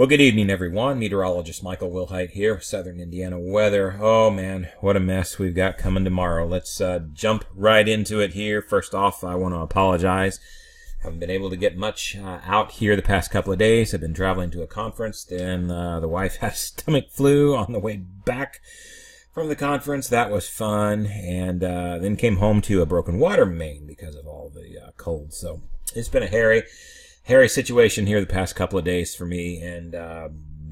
Well, good evening, everyone. Meteorologist Michael Wilhite here, Southern Indiana weather. Oh, man, what a mess we've got coming tomorrow. Let's jump right into it here. First off, I want to apologize. Haven't been able to get much out here the past couple of days. I've been traveling to a conference. Then the wife had a stomach flu on the way back from the conference. That was fun. And then came home to a broken water main because of all the cold. So it's been a hairy situation here the past couple of days for me, and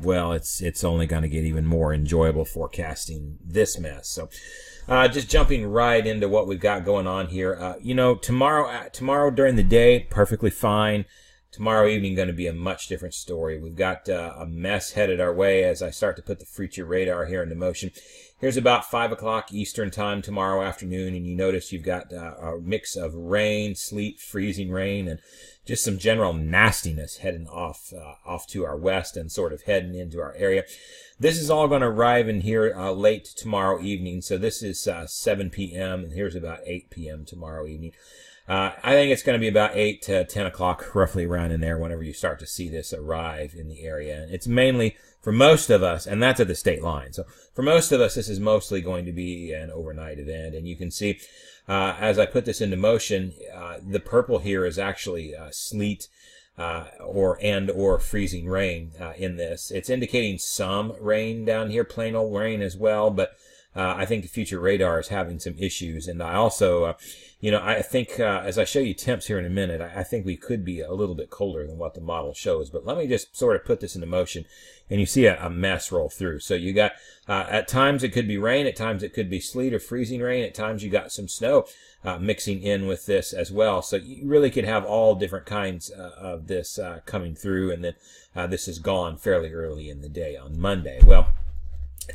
well, it's only going to get even more enjoyable forecasting this mess. So just jumping right into what we've got going on here. Tomorrow during the day, perfectly fine. Tomorrow evening going to be a much different story. We've got a mess headed our way as I start to put the future radar here into motion. Here's about 5 o'clock Eastern time tomorrow afternoon, and you notice you've got a mix of rain, sleet, freezing rain, and just some general nastiness heading off to our west and sort of heading into our area. This is all going to arrive in here late tomorrow evening. So this is 7 p.m. and here's about 8 p.m. tomorrow evening. I think it's going to be about 8 to 10 o'clock, roughly around in there, whenever you start to see this arrive in the area. And it's mainly, for most of us, and that's at the state line. So for most of us, this is mostly going to be an overnight event. And you can see, as I put this into motion, the purple here is actually sleet or freezing rain in this. It's indicating some rain down here, plain old rain as well, but I think the future radar is having some issues. And I also, I think as I show you temps here in a minute, I think we could be a little bit colder than what the model shows. But let me just sort of put this into motion, and you see a mess roll through. So you got, at times it could be rain, at times it could be sleet or freezing rain, at times you got some snow mixing in with this as well. So you really could have all different kinds of this coming through, and then this is gone fairly early in the day on Monday. Well,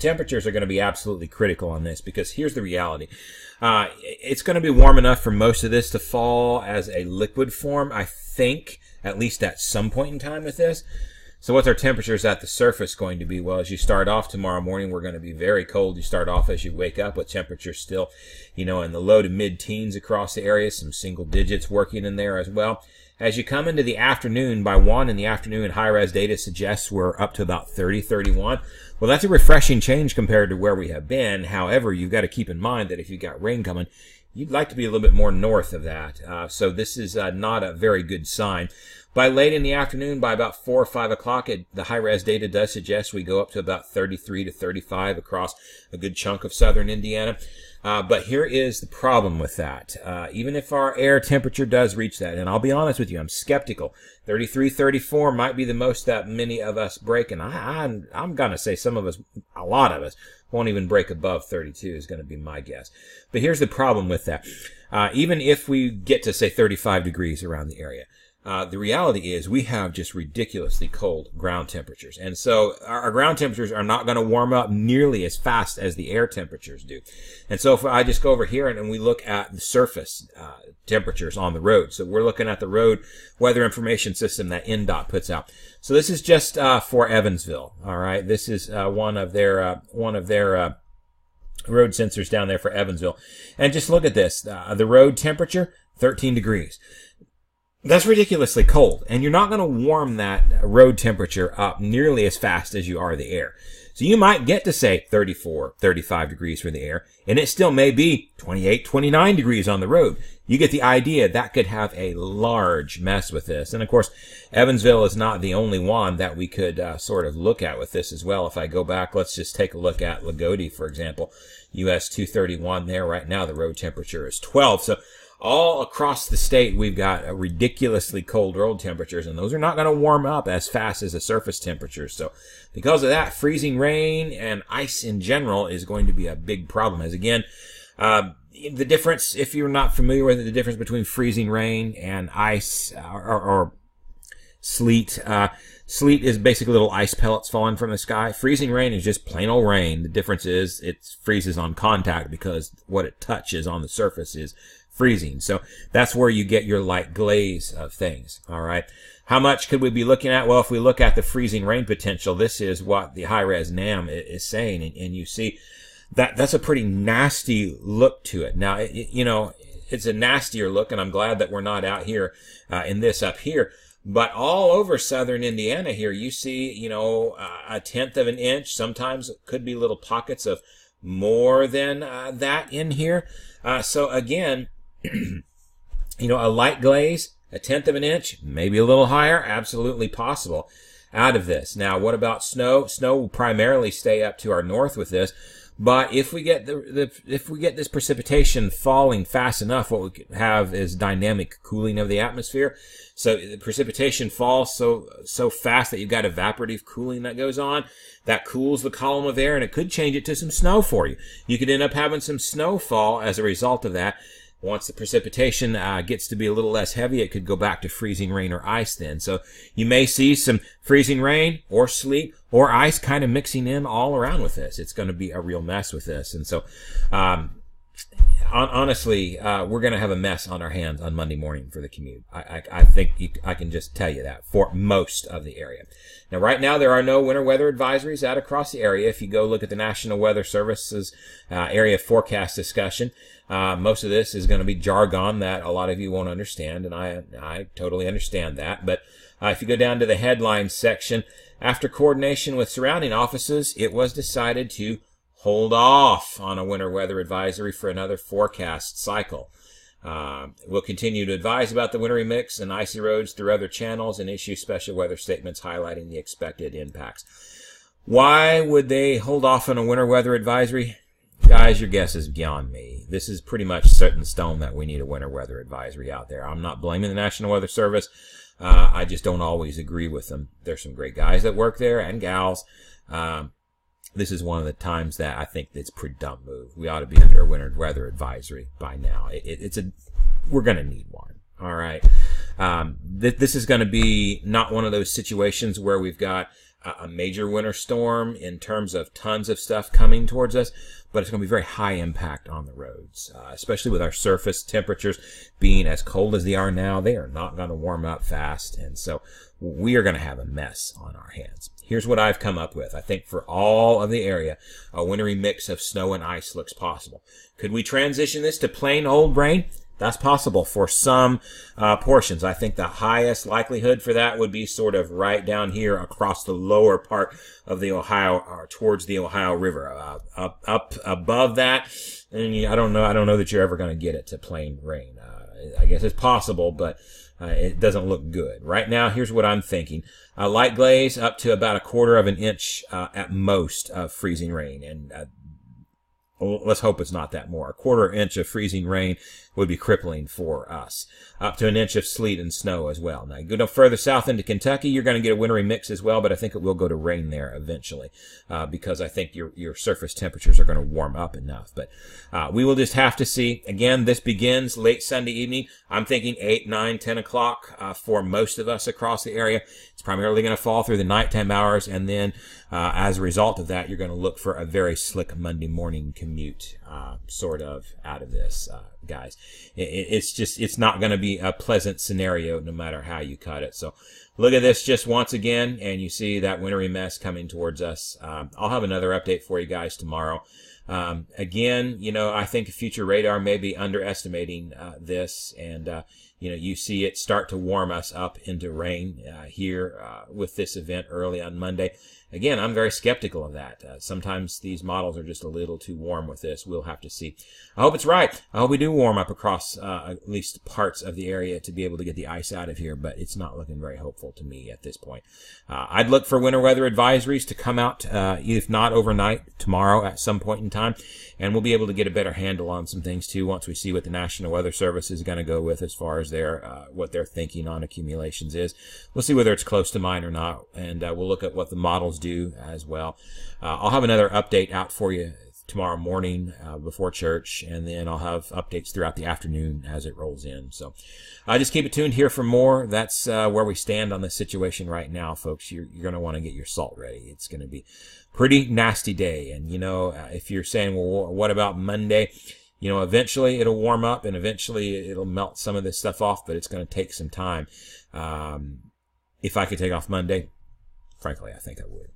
temperatures are going to be absolutely critical on this, because here's the reality. It's going to be warm enough for most of this to fall as a liquid form, I think, at least at some point in time with this. So what's our temperatures at the surface going to be? Well, as you start off tomorrow morning, we're going to be very cold. You start off as you wake up with temperatures still, in the low to mid-teens across the area, some single digits working in there as well. As you come into the afternoon, by 1 in the afternoon, high-res data suggests we're up to about 30, 31. Well, that's a refreshing change compared to where we have been. However, you've got to keep in mind that if you've got rain coming, you'd like to be a little bit more north of that. So this is not a very good sign. By late in the afternoon, by about 4 or 5 o'clock, the high-res data does suggest we go up to about 33 to 35 across a good chunk of southern Indiana. But here is the problem with that. Even if our air temperature does reach that, and I'll be honest with you, I'm skeptical. 33, 34 might be the most that many of us break, and I'm going to say some of us, a lot of us, won't even break above 32 is going to be my guess. But here's the problem with that. Even if we get to, say, 35 degrees around the area, the reality is we have just ridiculously cold ground temperatures. And so our ground temperatures are not going to warm up nearly as fast as the air temperatures do. And so if I just go over here and we look at the surface temperatures on the road. So we're looking at the road weather information system that NDOT puts out. So this is just for Evansville. All right. This is one of their road sensors down there for Evansville. And just look at this. The road temperature, 13 degrees. That's ridiculously cold, and you're not going to warm that road temperature up nearly as fast as you are the air. So you might get to, say, 34, 35 degrees for the air, and it still may be 28, 29 degrees on the road. You get the idea. That could have a large mess with this. And, of course, Evansville is not the only one that we could sort of look at with this as well. If I go back, let's just take a look at Lagodi, for example. US 231 there right now, the road temperature is 12. So all across the state, we've got ridiculously cold road temperatures, and those are not going to warm up as fast as the surface temperatures. So because of that, freezing rain and ice in general is going to be a big problem. As again, the difference, if you're not familiar with it, the difference between freezing rain and ice or sleet. Sleet is basically little ice pellets falling from the sky. Freezing rain is just plain old rain. The difference is it freezes on contact because what it touches on the surface is freezing. So that's where you get your light glaze of things. All right. How much could we be looking at? Well, if we look at the freezing rain potential, this is what the high-res NAM is saying. And you see that's a pretty nasty look to it. Now, it's a nastier look, and I'm glad that we're not out here in this up here. But all over southern Indiana here, you see, you know, a tenth of an inch. Sometimes it could be little pockets of more than that in here. So again, you know, a light glaze, a tenth of an inch, maybe a little higher, absolutely possible out of this. Now, what about snow? Snow will primarily stay up to our north with this. But if we get if we get this precipitation falling fast enough, what we could have is dynamic cooling of the atmosphere. So the precipitation falls so fast that you've got evaporative cooling that goes on. That cools the column of air, and it could change it to some snow for you. You could end up having some snowfall as a result of that. Once the precipitation gets to be a little less heavy, it could go back to freezing rain or ice then. So you may see some freezing rain or sleet or ice kind of mixing in all around with this. It's going to be a real mess with this. And so honestly, we're going to have a mess on our hands on Monday morning for the commute. I think I can just tell you that for most of the area. Now, right now, there are no winter weather advisories out across the area. If you go look at the National Weather Service's area forecast discussion, most of this is going to be jargon that a lot of you won't understand, and I totally understand that. But if you go down to the headlines section, after coordination with surrounding offices, it was decided to hold off on a winter weather advisory for another forecast cycle. We'll continue to advise about the wintry mix and icy roads through other channels and issue special weather statements highlighting the expected impacts. Why would they hold off on a winter weather advisory? Guys, your guess is beyond me. This is pretty much set in stone that we need a winter weather advisory out there. I'm not blaming the National Weather Service. I just don't always agree with them. There's some great guys that work there and gals. This is one of the times that I think it's a pretty dumb move. We ought to be under a winter weather advisory by now. We're going to need one. All right. This is going to be not one of those situations where we've got a major winter storm in terms of tons of stuff coming towards us, but it's going to be very high impact on the roads, especially with our surface temperatures being as cold as they are now. They are not going to warm up fast, and so we are going to have a mess on our hands. Here's what I've come up with. I think for all of the area, a wintry mix of snow and ice looks possible. Could we transition this to plain old rain? That's possible for some portions. I think the highest likelihood for that would be sort of right down here across the lower part of the Ohio, or towards the Ohio River. Up above that, and I don't know that you're ever going to get it to plain rain. I guess it's possible, but it doesn't look good. Right now, here's what I'm thinking. A light glaze up to about 1/4 of an inch at most of freezing rain. And let's hope it's not that more. 1/4 inch of freezing rain would be crippling for us. Up to 1 inch of sleet and snow as well. Now, you go no further south into Kentucky, you're going to get a wintry mix as well, but I think it will go to rain there eventually because I think your surface temperatures are going to warm up enough. But we will just have to see. Again, this begins late Sunday evening. I'm thinking 8, 9, 10 o'clock for most of us across the area. It's primarily going to fall through the nighttime hours, and then as a result of that, you're going to look for a very slick Monday morning commute sort of out of this, guys. It's not going to be a pleasant scenario no matter how you cut it. So look at this just once again, and you see that wintry mess coming towards us. I'll have another update for you guys tomorrow. Again, I think future radar may be underestimating this, and you see it start to warm us up into rain here with this event early on Monday. Again, I'm very skeptical of that. Sometimes these models are just a little too warm with this. We'll have to see. I hope it's right. I hope we do warm up across at least parts of the area to be able to get the ice out of here, but it's not looking very hopeful to me at this point. I'd look for winter weather advisories to come out, if not overnight, tomorrow at some point in time, and we'll be able to get a better handle on some things too once we see what the National Weather Service is going to go with as far as what they're thinking on accumulations is. We'll see whether it's close to mine or not, and we'll look at what the models do as well. I'll have another update out for you tomorrow morning before church, and then I'll have updates throughout the afternoon as it rolls in. So just keep it tuned here for more. That's where we stand on this situation right now, folks. You're going to want to get your salt ready. It's going to be a pretty nasty day. And, if you're saying, well, what about Monday? Eventually it'll warm up and eventually it'll melt some of this stuff off, but it's going to take some time. If I could take off Monday, frankly, I think I would.